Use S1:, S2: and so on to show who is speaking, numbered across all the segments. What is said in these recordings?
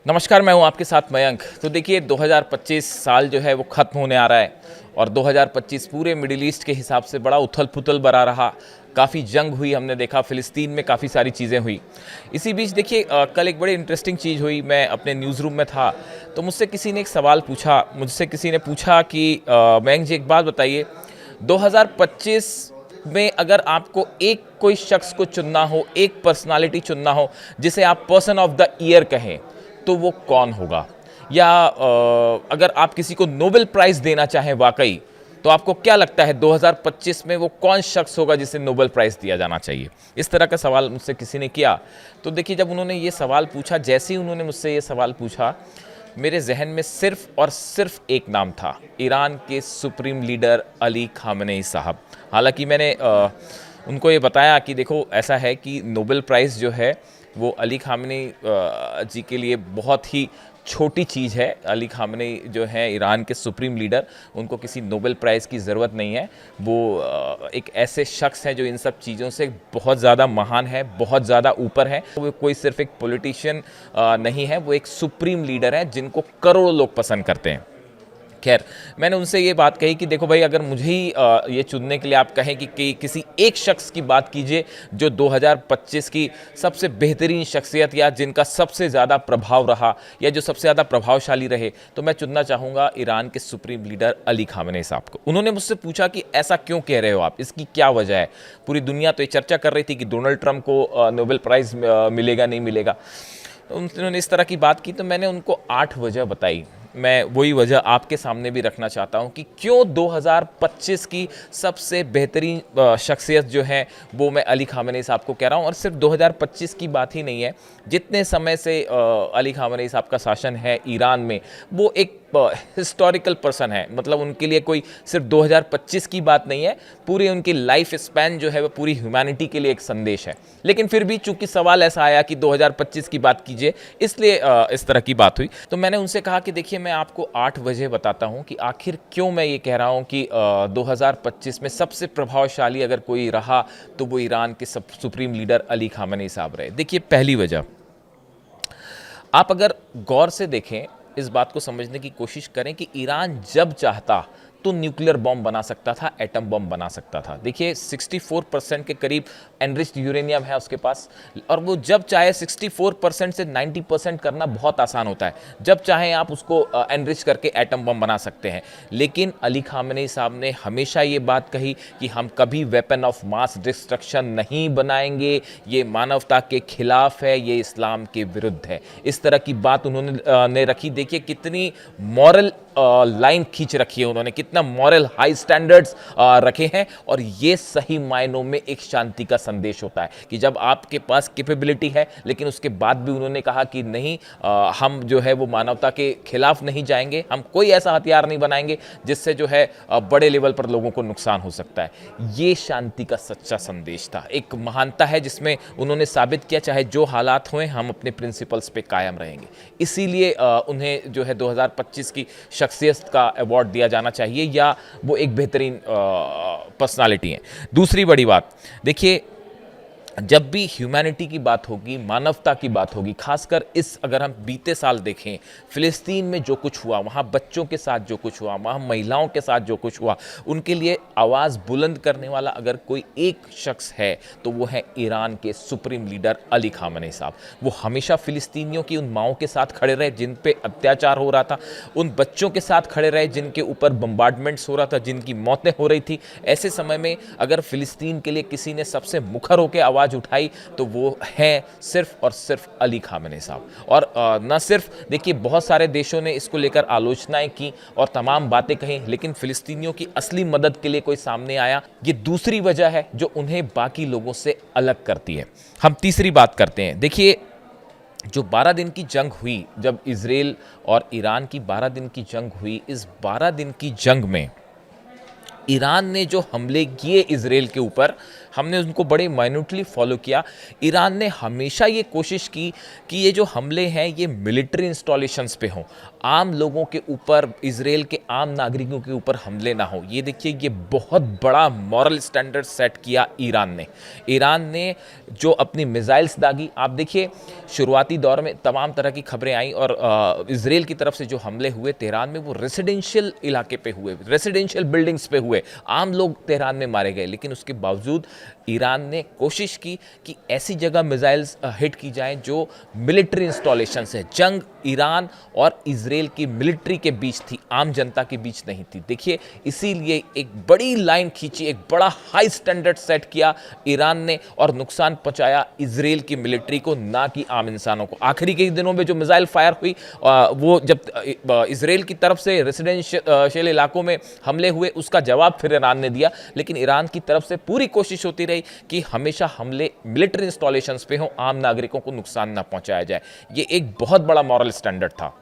S1: नमस्कार, मैं हूं आपके साथ मयंक। तो देखिए 2025 साल जो है वो ख़त्म होने आ रहा है और 2025 पूरे मिडिल ईस्ट के हिसाब से बड़ा उथल-पुथल भरा रहा। काफ़ी जंग हुई, हमने देखा फ़िलिस्तीन में काफ़ी सारी चीज़ें हुई। इसी बीच देखिए कल एक बड़ी इंटरेस्टिंग चीज़ हुई। मैं अपने न्यूज़ रूम में था तो मुझसे किसी ने एक सवाल पूछा। मुझसे किसी ने पूछा कि मयंक जी एक बात बताइए, 2025 में अगर आपको एक कोई शख्स को चुनना हो, एक पर्सनालिटी चुनना हो जिसे आप पर्सन ऑफ द ईयर कहें, तो वो कौन होगा? या अगर आप किसी को नोबेल प्राइज़ देना चाहें वाकई, तो आपको क्या लगता है 2025 में वो कौन शख्स होगा जिसे नोबेल प्राइज़ दिया जाना चाहिए? इस तरह का सवाल मुझसे किसी ने किया। तो देखिए जब उन्होंने ये सवाल पूछा, जैसे ही उन्होंने मुझसे ये सवाल पूछा, मेरे जहन में सिर्फ और सिर्फ एक नाम था, ईरान के सुप्रीम लीडर अली खामेनेई साहब। हालांकि मैंने उनको ये बताया कि देखो ऐसा है कि नोबेल प्राइज़ जो है वो अली खामेनेई जी के लिए बहुत ही छोटी चीज़ है। अली खामेनेई जो है ईरान के सुप्रीम लीडर, उनको किसी नोबेल प्राइज़ की ज़रूरत नहीं है। वो एक ऐसे शख्स हैं जो इन सब चीज़ों से बहुत ज़्यादा महान है, बहुत ज़्यादा ऊपर है। वो कोई सिर्फ एक पॉलिटिशियन नहीं है, वो एक सुप्रीम लीडर है जिनको करोड़ों लोग पसंद करते हैं। खैर, मैंने उनसे ये बात कही कि देखो भाई, अगर मुझे ही ये चुनने के लिए आप कहें कि किसी एक शख्स की बात कीजिए जो 2025 की सबसे बेहतरीन शख्सियत या जिनका सबसे ज़्यादा प्रभाव रहा या जो सबसे ज़्यादा प्रभावशाली रहे, तो मैं चुनना चाहूँगा ईरान के सुप्रीम लीडर अली खामेनेई साहब को। उन्होंने मुझसे पूछा कि ऐसा क्यों कह रहे हो आप, इसकी क्या वजह है? पूरी दुनिया तो ये चर्चा कर रही थी कि डोनाल्ड ट्रंप को नोबेल प्राइज़ मिलेगा, नहीं मिलेगा। तो उन्होंने इस तरह की बात की तो मैंने उनको 8 वजह बताई। मैं वही वजह आपके सामने भी रखना चाहता हूं कि क्यों 2025 की सबसे बेहतरीन शख्सियत जो है वो मैं अली खामेनेई साहब को कह रहा हूं। और सिर्फ 2025 की बात ही नहीं है, जितने समय से अली खामेनेई साहब का शासन है ईरान में, वो एक हिस्टोरिकल पर्सन है। मतलब उनके लिए कोई सिर्फ 2025 की बात नहीं है, पूरी उनकी लाइफ स्पैन जो है वो पूरी ह्यूमैनिटी के लिए एक संदेश है। लेकिन फिर भी चूंकि सवाल ऐसा आया कि 2025 की बात कीजिए, इसलिए इस तरह की बात हुई। तो मैंने उनसे कहा कि देखिए मैं आपको 8 वजह बताता हूं कि आखिर क्यों मैं ये कह रहा हूं कि 2025 में सबसे प्रभावशाली अगर कोई रहा तो वो ईरान के सुप्रीम लीडर अली खामेनेई साहब रहे। देखिए पहली वजह, आप अगर गौर से देखें, इस बात को समझने की कोशिश करें कि ईरान जब चाहता तो न्यूक्लियर बॉम्ब बना सकता था, एटम बॉम्ब बना सकता था। देखिए 64% के करीब एनरिच्ड यूरेनियम है उसके पास, और वो जब चाहे 64% से 90% करना बहुत आसान होता है। जब चाहे आप उसको एनरिच करके एटम बॉम्ब बना सकते हैं। लेकिन अली खामेनेई साहब ने हमेशा ये बात कही कि हम कभी वेपन ऑफ मास डिस्ट्रक्शन नहीं बनाएंगे, ये मानवता के खिलाफ है, ये इस्लाम के विरुद्ध है। इस तरह की बात उन्होंने रखी। देखिए कितनी मॉरल लाइन खींच रखी है उन्होंने, कितना मॉरल हाई स्टैंडर्ड्स रखे हैं। और ये सही मायनों में एक शांति का संदेश होता है कि जब आपके पास कैपेबिलिटी है, लेकिन उसके बाद भी उन्होंने कहा कि नहीं, हम जो है वो मानवता के खिलाफ नहीं जाएंगे, हम कोई ऐसा हथियार नहीं बनाएंगे जिससे जो है बड़े लेवल पर लोगों को नुकसान हो सकता है। ये शांति का सच्चा संदेश था, एक महानता है जिसमें उन्होंने साबित किया चाहे जो हालात हों हम अपने प्रिंसिपल्स पे कायम रहेंगे। इसीलिए उन्हें जो है 2025 की शख्सियत का अवार्ड दिया जाना चाहिए, या वो एक बेहतरीन पर्सनालिटी है। दूसरी बड़ी बात, देखिए जब भी ह्यूमैनिटी की बात होगी, मानवता की बात होगी, खासकर अगर हम बीते साल देखें, फिलिस्तीन में जो कुछ हुआ, वहाँ बच्चों के साथ जो कुछ हुआ, वहाँ महिलाओं के साथ जो कुछ हुआ, उनके लिए आवाज़ बुलंद करने वाला अगर कोई एक शख्स है तो वो है ईरान के सुप्रीम लीडर अली खामेनेई साहब। वो हमेशा फिलिस्तीनियों की उन माओं के साथ खड़े रहे जिन पे अत्याचार हो रहा था, उन बच्चों के साथ खड़े रहे जिनके ऊपर बम्बार्डमेंट्स हो रहा था, जिनकी मौतें हो रही थी। ऐसे समय में अगर फिलिस्तीन के लिए किसी ने सबसे मुखर होकर आवाज़ उठाई तो वो है सिर्फ और सिर्फ अली खामेनेई साहब। और न सिर्फ देखिए, बहुत सारे देशों ने इसको लेकर आलोचनाएं की और तमाम बातें कही, लेकिन फिलिस्तीनियों की असली मदद के लिए कोई सामने आया। ये दूसरी वजह है जो उन्हें बाकी लोगों से अलग करती है। हम तीसरी बात करते हैं। देखिए जो 12 दिन की जंग हुई, जब इजराइल और ईरान की 12 दिन की जंग हुई, इस 12 दिन की जंग में ईरान ने जो हमले किए इजराइल के ऊपर, हमने उनको बड़े माइन्यूटली फॉलो किया। ईरान ने हमेशा ये कोशिश की कि ये जो हमले हैं ये मिलिट्री इंस्टॉलेशंस पे हों, आम लोगों के ऊपर, इजराइल के आम नागरिकों के ऊपर हमले ना हो। ये देखिए, ये बहुत बड़ा मॉरल स्टैंडर्ड सेट किया ईरान ने जो अपनी मिसाइल्स दागी। आप देखिए, शुरुआती दौर में तमाम तरह की खबरें आई और इजराइल की तरफ से जो हमले हुए तेहरान में, वो रेसिडेंशियल इलाके पे हुए, रेसिडेंशियल बिल्डिंग्स पे हुए, आम लोग तेहरान में मारे गए। लेकिन उसके बावजूद ईरान ने कोशिश की कि ऐसी जगह मिसाइल्स हिट की जाएं जो मिलिट्री इंस्टॉलेशंस है। जंग ईरान और इजराइल की मिलिट्री के बीच थी, आम जनता के बीच नहीं थी। देखिए, इसीलिए एक बड़ी लाइन खींची, एक बड़ा हाई स्टैंडर्ड सेट किया ईरान ने और नुकसान पहुंचाया इजराइल की मिलिट्री को, ना कि आम इंसानों को। आखिरी के दिनों में जो मिसाइल फायर हुई, वो जब इजराइल की तरफ से रेसिडेंशियल इलाकों में हमले हुए, उसका जवाब फिर ईरान ने दिया। लेकिन ईरान की तरफ से पूरी कोशिश होती रही कि हमेशा हमले मिलिट्री इंस्टॉलेशंस पे हों, आम नागरिकों को नुकसान ना पहुंचाया जाए। ये एक बहुत बड़ा मॉरल स्टैंडर्ड था।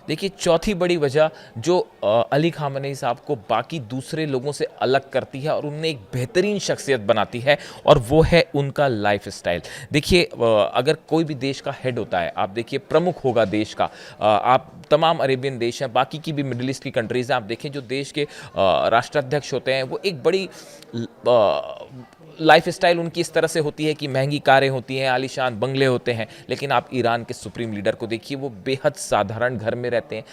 S1: देखिए, चौथी बड़ी वजह जो अली खामेनी साहब को बाकी दूसरे लोगों से अलग करती है और उन्हें एक बेहतरीन शख्सियत बनाती है, और वो है उनका लाइफ स्टाइल। देखिए, अगर कोई भी देश का हेड होता है, आप देखिए प्रमुख होगा देश का, आप तमाम अरेबियन देश हैं, बाकी की भी मिडिल ईस्ट की कंट्रीज़ हैं, आप देखें जो देश के राष्ट्राध्यक्ष होते हैं, वो एक बड़ी लाइफ स्टाइल उनकी इस तरह से होती है कि महंगी कारें होती हैं, आलीशान बंगले होते हैं। लेकिन आप ईरान के सुप्रीम लीडर को देखिए, वो बेहद साधारण घर में रहते हैं,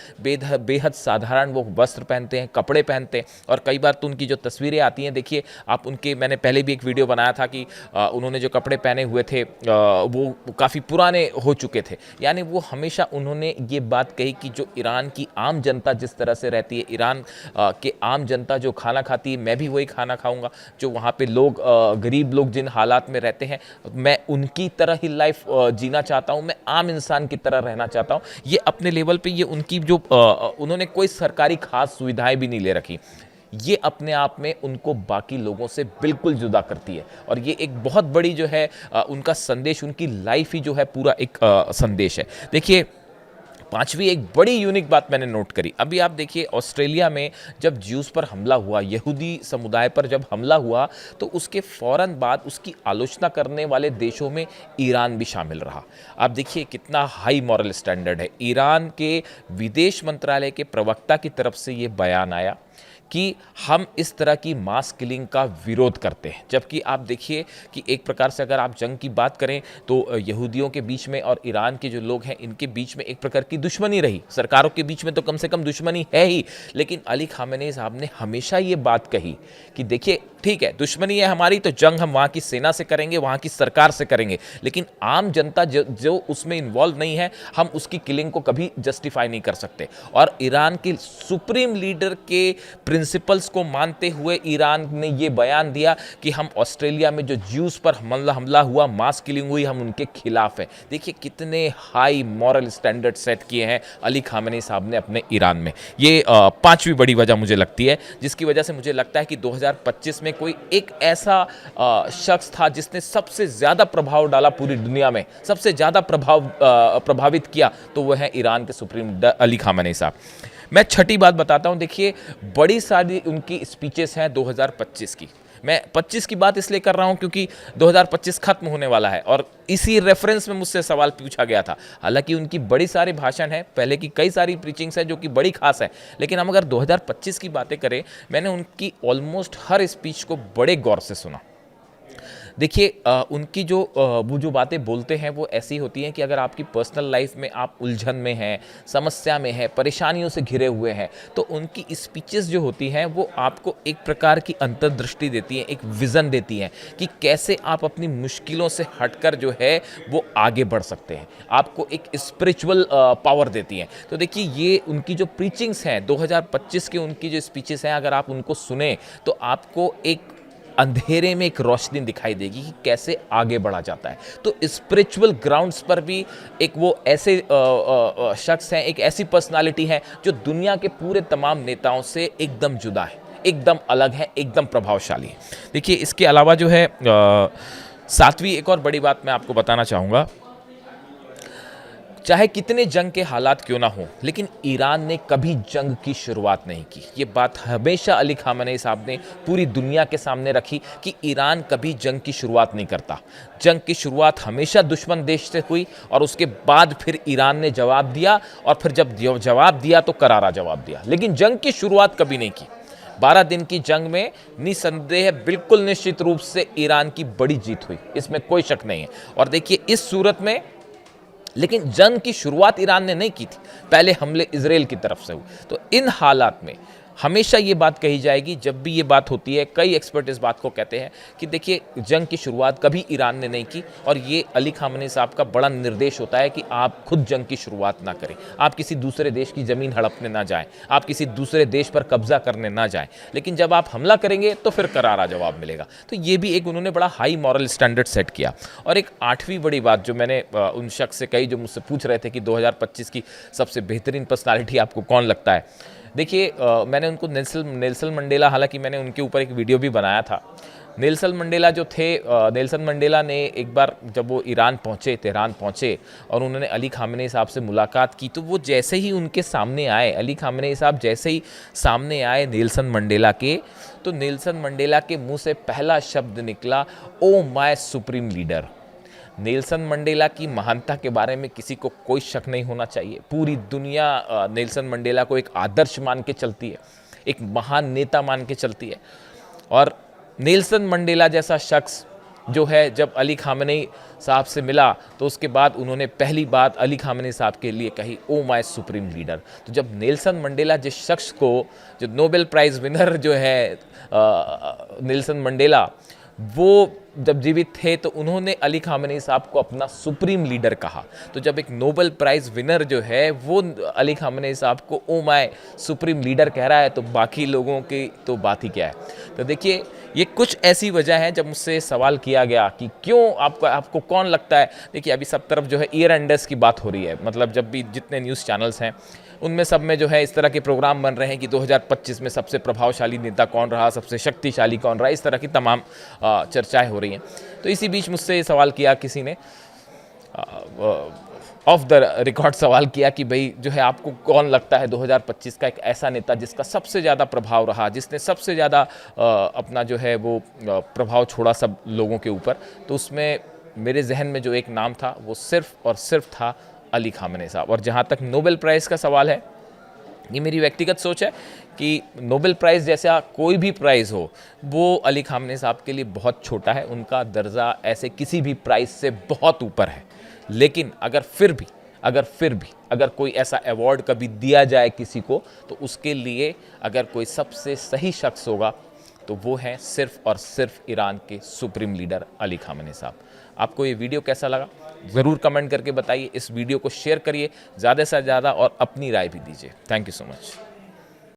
S1: बेहद साधारण वो वस्त्र पहनते हैं, कपड़े पहनते हैं। और कई बार तो उनकी जो तस्वीरें आती हैं, देखिए आप उनके, मैंने पहले भी एक वीडियो बनाया था कि उन्होंने जो कपड़े पहने हुए थे वो काफ़ी पुराने हो चुके थे। यानी वो हमेशा उन्होंने ये बात कही कि जो ईरान की आम जनता जिस तरह से रहती है, ईरान के आम जनता जो खाना खाती है, मैं भी वही खाना खाऊंगा। जो वहाँ पे लोग, गरीब लोग जिन हालात में रहते हैं, मैं उनकी तरह ही लाइफ जीना चाहता हूं, मैं आम इंसान की तरह रहना चाहता हूं। ये अपने लेवल पे, ये उनकी जो उन्होंने कोई सरकारी खास सुविधाएं भी नहीं ले रखी। ये अपने आप में उनको बाकी लोगों से बिल्कुल जुदा करती है, और ये एक बहुत बड़ी जो है उनका संदेश, उनकी लाइफ ही जो है पूरा एक संदेश है। देखिए, पांचवी एक बड़ी यूनिक बात मैंने नोट करी। अभी आप देखिए, ऑस्ट्रेलिया में जब ज्यूज़ पर हमला हुआ, यहूदी समुदाय पर जब हमला हुआ, तो उसके फ़ौरन बाद उसकी आलोचना करने वाले देशों में ईरान भी शामिल रहा। आप देखिए कितना हाई मॉरल स्टैंडर्ड है। ईरान के विदेश मंत्रालय के प्रवक्ता की तरफ से ये बयान आया कि हम इस तरह की मास किलिंग का विरोध करते हैं। जबकि आप देखिए कि एक प्रकार से अगर आप जंग की बात करें तो यहूदियों के बीच में और ईरान के जो लोग हैं, इनके बीच में एक प्रकार की दुश्मनी रही। सरकारों के बीच में तो कम से कम दुश्मनी है ही, लेकिन अली खामेनी साहब ने हमेशा ये बात कही कि देखिए, ठीक है, दुश्मनी है हमारी, तो जंग हम वहाँ की सेना से करेंगे, वहाँ की सरकार से करेंगे, लेकिन आम जनता जो उसमें इन्वॉल्व नहीं है, हम उसकी किलिंग को कभी जस्टिफाई नहीं कर सकते। और ईरान के सुप्रीम लीडर के प्रिंसिपल्स को मानते हुए ईरान ने ये बयान दिया कि हम ऑस्ट्रेलिया में जो ज्यूज़ पर हमला हुआ, मास किलिंग हुई, हम उनके खिलाफ हैं। देखिए कितने हाई मॉरल स्टैंडर्ड सेट किए हैं अली खामेनी साहब ने अपने ईरान में। ये पांचवी बड़ी वजह मुझे लगती है, जिसकी वजह से मुझे लगता है कि 2025 में कोई एक ऐसा शख्स था जिसने सबसे ज़्यादा प्रभाव डाला पूरी दुनिया में, सबसे ज़्यादा प्रभावित किया, तो वह है ईरान के सुप्रीम अली खामेनी साहब। मैं छठी बात बताता हूं। देखिए, बड़ी सारी उनकी स्पीचेस हैं 2025 की। मैं 25 की बात इसलिए कर रहा हूं क्योंकि 2025 खत्म होने वाला है और इसी रेफरेंस में मुझसे सवाल पूछा गया था। हालांकि उनकी बड़ी सारे भाषण हैं, पहले की कई सारी प्रीचिंग्स हैं जो कि बड़ी खास है, लेकिन हम अगर 2025 की बातें करें, मैंने उनकी ऑलमोस्ट हर स्पीच को बड़े गौर से सुना। देखिए, उनकी वो जो बातें बोलते हैं वो ऐसी होती हैं कि अगर आपकी पर्सनल लाइफ में आप उलझन में हैं, समस्या में हैं, परेशानियों से घिरे हुए हैं, तो उनकी स्पीचेस जो होती हैं वो आपको एक प्रकार की अंतर्दृष्टि देती हैं, एक विज़न देती हैं कि कैसे आप अपनी मुश्किलों से हटकर जो है वो आगे बढ़ सकते हैं, आपको एक स्पिरिचुअल पावर देती हैं। तो देखिए, ये उनकी जो प्रीचिंग्स हैं 2025 के, उनकी जो स्पीचेस हैं, अगर आप उनको सुने तो आपको एक अंधेरे में एक रोशनी दिखाई देगी कि कैसे आगे बढ़ा जाता है। तो स्पिरिचुअल ग्राउंड्स पर भी एक वो ऐसे शख्स हैं, एक ऐसी पर्सनालिटी है जो दुनिया के पूरे तमाम नेताओं से एकदम जुदा है, एकदम अलग है, एकदम प्रभावशाली है। देखिए, इसके अलावा जो है सातवीं एक और बड़ी बात मैं आपको बताना चाहूँगा। चाहे कितने जंग के हालात क्यों ना हो, लेकिन ईरान ने कभी जंग की शुरुआत नहीं की। ये बात हमेशा अली खामेनी साहब ने पूरी दुनिया के सामने रखी कि ईरान कभी जंग की शुरुआत नहीं करता। जंग की शुरुआत हमेशा दुश्मन देश से हुई और उसके बाद फिर ईरान ने जवाब दिया, और फिर जब जवाब दिया तो करारा जवाब दिया, लेकिन जंग की शुरुआत कभी नहीं की। 12 दिन की जंग में निसंदेह बिल्कुल निश्चित रूप से ईरान की बड़ी जीत हुई, इसमें कोई शक नहीं है। और देखिए इस सूरत में, लेकिन जंग की शुरुआत ईरान ने नहीं की थी, पहले हमले इजराइल की तरफ से हुए। तो इन हालात में हमेशा ये बात कही जाएगी, जब भी ये बात होती है, कई एक्सपर्ट इस बात को कहते हैं कि देखिए जंग की शुरुआत कभी ईरान ने नहीं की, और ये अली खामेनी साहब का बड़ा निर्देश होता है कि आप खुद जंग की शुरुआत ना करें, आप किसी दूसरे देश की ज़मीन हड़पने ना जाएं, आप किसी दूसरे देश पर कब्जा करने ना जाएं, लेकिन जब आप हमला करेंगे तो फिर करारा जवाब मिलेगा। तो ये भी एक उन्होंने बड़ा हाई मॉरल स्टैंडर्ड सेट किया। और एक आठवीं बड़ी बात जो मैंने उन शख्स से कही जो मुझसे पूछ रहे थे कि 2025 की सबसे बेहतरीन पर्सनालिटी आपको कौन लगता है, देखिए मैंने उनको नेल्सन मंडेला, हालांकि मैंने उनके ऊपर एक वीडियो भी बनाया था। नेल्सन मंडेला जो थे, नेल्सन मंडेला ने एक बार जब वो ईरान पहुँचे, तेहरान पहुँचे, और उन्होंने अली खामेनी साहब से मुलाकात की, तो वो जैसे ही उनके सामने आए, अली खामेनी साहब जैसे ही सामने आए नेल्सन मंडेला के, तो नेल्सन मंडेला के मुंह से पहला शब्द निकला, oh my supreme leader. Nelson Mandela की महानता के बारे में किसी को कोई शक नहीं होना चाहिए। पूरी दुनिया नेल्सन मंडेला को एक आदर्श मान के चलती है, एक महान नेता मान के चलती है। और नेल्सन मंडेला जैसा शख्स जो है, जब अली खामेनी साहब से मिला तो उसके बाद उन्होंने पहली बात अली खामेनी साहब के लिए कही, ओ माय सुप्रीम लीडर। तो जब नेल्सन मंडेला जिस शख्स को, जो नोबेल प्राइज़ विनर जो है नेल्सन मंडेला, वो जब जीवित थे तो उन्होंने अली खामेनी साहब को अपना सुप्रीम लीडर कहा। तो जब एक नोबेल प्राइज़ विनर जो है वो अली खामेनी साहब को ओ माय सुप्रीम लीडर कह रहा है, तो बाकी लोगों की तो बात ही क्या है। तो देखिए ये कुछ ऐसी वजह है जब मुझसे सवाल किया गया कि क्यों आपको कौन लगता है। देखिए अभी सब तरफ जो है ईयर एंडर्स की बात हो रही है, मतलब जब भी जितने न्यूज़ चैनल्स हैं उनमें सब में जो है इस तरह के प्रोग्राम बन रहे हैं कि 2025 में सबसे प्रभावशाली नेता कौन रहा, सबसे शक्तिशाली कौन रहा, इस तरह की तमाम चर्चाएं हो रही हैं। तो इसी बीच मुझसे ये सवाल किया किसी ने, ऑफ द रिकॉर्ड सवाल किया कि भाई जो है आपको कौन लगता है 2025 का एक ऐसा नेता जिसका सबसे ज़्यादा प्रभाव रहा, जिसने सबसे ज़्यादा अपना जो है वो प्रभाव छोड़ा सब लोगों के ऊपर। तो उसमें मेरे जहन में जो एक नाम था वो सिर्फ और सिर्फ था अली खामेनी साहब। और जहाँ तक नोबेल प्राइज़ का सवाल है, ये मेरी व्यक्तिगत सोच है कि नोबेल प्राइज़ जैसा कोई भी प्राइज़ हो वो अली खामेनी साहब के लिए बहुत छोटा है, उनका दर्जा ऐसे किसी भी प्राइज़ से बहुत ऊपर है। लेकिन अगर फिर भी अगर कोई ऐसा अवार्ड कभी दिया जाए किसी को, तो उसके लिए अगर कोई सबसे सही शख्स होगा तो वो है सिर्फ और सिर्फ ईरान के सुप्रीम लीडर अली खामेनी साहब। आपको ये वीडियो कैसा लगा ज़रूर कमेंट करके बताइए, इस वीडियो को शेयर करिए ज़्यादा से ज़्यादा और अपनी राय भी दीजिए। Thank you so much.